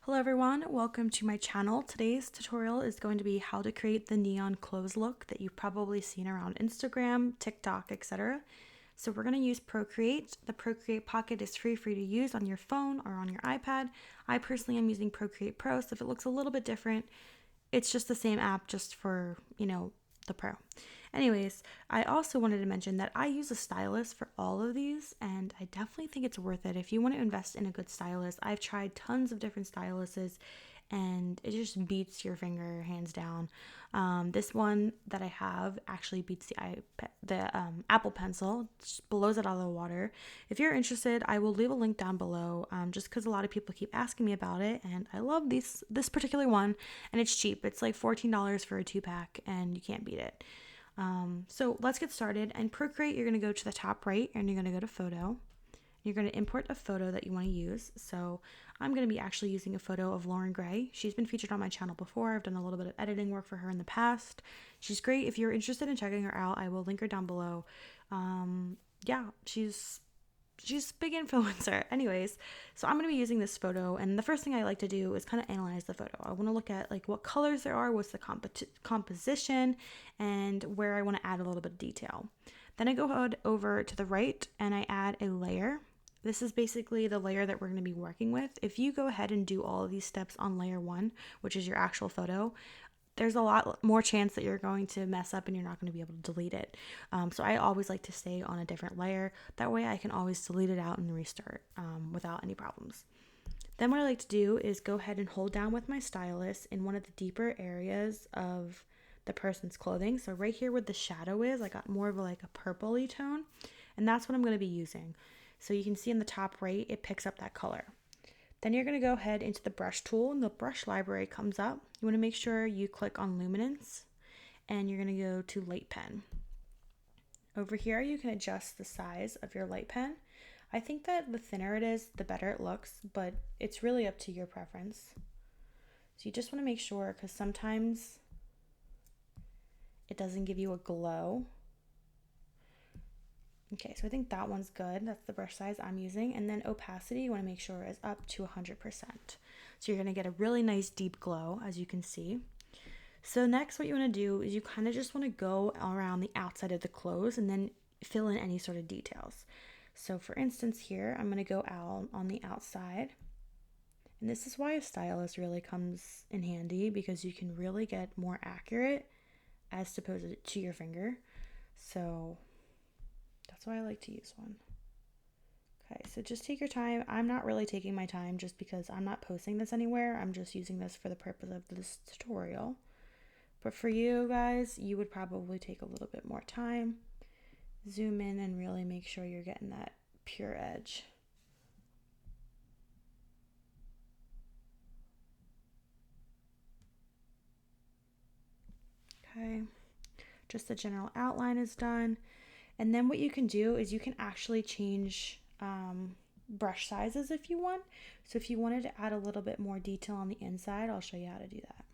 Hello everyone, welcome to my channel. Today's tutorial is going to be how to create the neon clothes look that you've probably seen around Instagram, TikTok, etc. So we're going to use Procreate. The Procreate Pocket is free for you to use on your phone or on your iPad. I personally am using Procreate Pro, so if it looks a little bit different, it's just the same app just for, the Pro. Anyways, I also wanted to mention that I use a stylus for all of these, and I definitely think it's worth it if you want to invest in a good stylus. I've tried tons of different styluses, and it just beats your finger hands down. This one that I have actually beats the Apple Pencil, just blows it out of the water. If you're interested, I will leave a link down below, just because a lot of people keep asking me about it, and I love this particular one, and it's cheap. It's like $14 for a 2-pack, and you can't beat it. So let's get started. And Procreate, you're going to go to the top right and you're going to go to photo. You're going to import a photo that you want to use. So I'm going to be actually using a photo of Loren Gray. She's been featured on my channel before. I've done a little bit of editing work for her in the past. She's great. If you're interested in checking her out, I will link her down below. Yeah, she's a big influencer. Anyways, so I'm going to be using this photo, and the first thing I like to do is kind of analyze the photo. I want to look at like what colors there are, what's the composition, and where I want to add a little bit of detail. Then I go over to the right and I add a layer. This is basically the layer that we're going to be working with. If you go ahead and do all of these steps on layer 1, which is your actual photo, there's a lot more chance that you're going to mess up and you're not going to be able to delete it. So I always like to stay on a different layer. That way I can always delete it out and restart without any problems. Then what I like to do is go ahead and hold down with my stylus in one of the deeper areas of the person's clothing. So right here where the shadow is, I got more of like a purpley tone, and that's what I'm going to be using. So you can see in the top right, it picks up that color. Then you're going to go ahead into the brush tool, and the brush library comes up. You want to make sure you click on luminance, and you're going to go to light pen. Over here, you can adjust the size of your light pen. I think that the thinner it is, the better it looks, but it's really up to your preference. So you just want to make sure, because sometimes it doesn't give you a glow. Okay, so I think that one's good. That's the brush size I'm using. And then opacity, you want to make sure is up to 100%. So you're going to get a really nice deep glow, as you can see. So next, what you want to do is you kind of just want to go around the outside of the clothes and then fill in any sort of details. So for instance here, I'm going to go out on the outside. And this is why a stylus really comes in handy, because you can really get more accurate as opposed to your finger. So that's why I like to use one. Okay, so just take your time. I'm not really taking my time just because I'm not posting this anywhere. I'm just using this for the purpose of this tutorial. But for you guys, you would probably take a little bit more time. Zoom in and really make sure you're getting that pure edge. Okay, just the general outline is done. And then what you can do is you can actually change brush sizes if you want. So if you wanted to add a little bit more detail on the inside, I'll show you how to do that.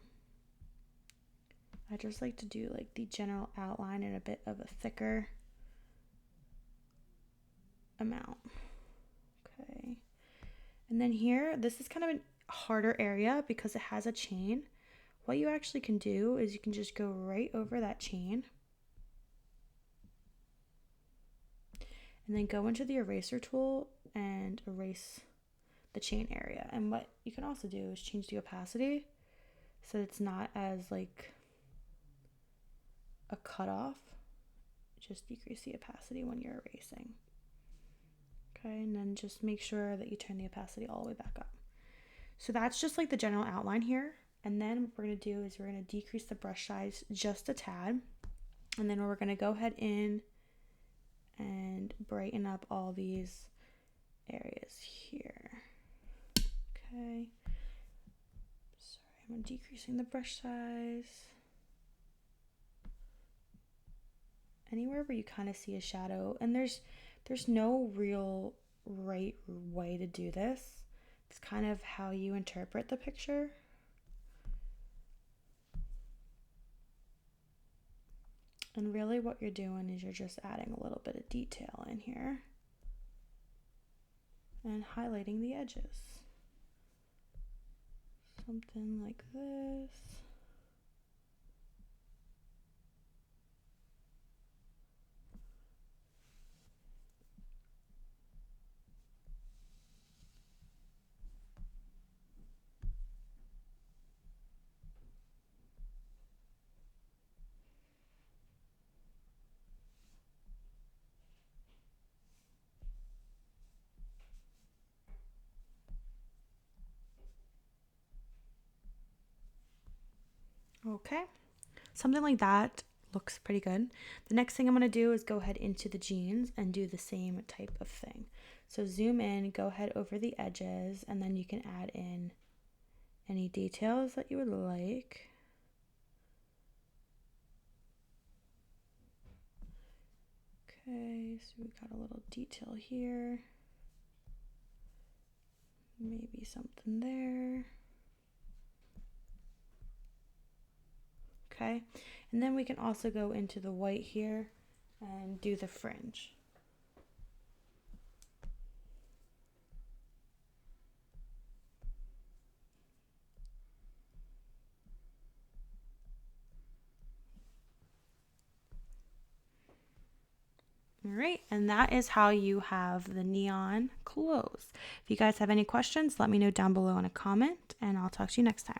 I just like to do like the general outline in a bit of a thicker amount. Okay. And then here, this is kind of a harder area because it has a chain. What you actually can do is you can just go right over that chain and then go into the eraser tool and erase the chain area. And what you can also do is change the opacity so it's not as like a cutoff. Just decrease the opacity when you're erasing. Okay, and then just make sure that you turn the opacity all the way back up. So that's just like the general outline here. And then what we're going to do is we're going to decrease the brush size just a tad. And then we're going to go ahead in and brighten up all these areas here. Okay. Sorry, I'm decreasing the brush size. Anywhere where you kind of see a shadow, and there's no real right way to do this. It's kind of how you interpret the picture. And really what you're doing is you're just adding a little bit of detail in here and highlighting the edges. Something like this. Okay, something like that looks pretty good. The next thing I'm going to do is go ahead into the jeans and do the same type of thing. So zoom in, go ahead over the edges, and then you can add in any details that you would like. Okay, so we got a little detail here. Maybe something there. Okay, and then we can also go into the white here and do the fringe. All right, and that is how you have the neon clothes. If you guys have any questions, let me know down below in a comment, and I'll talk to you next time.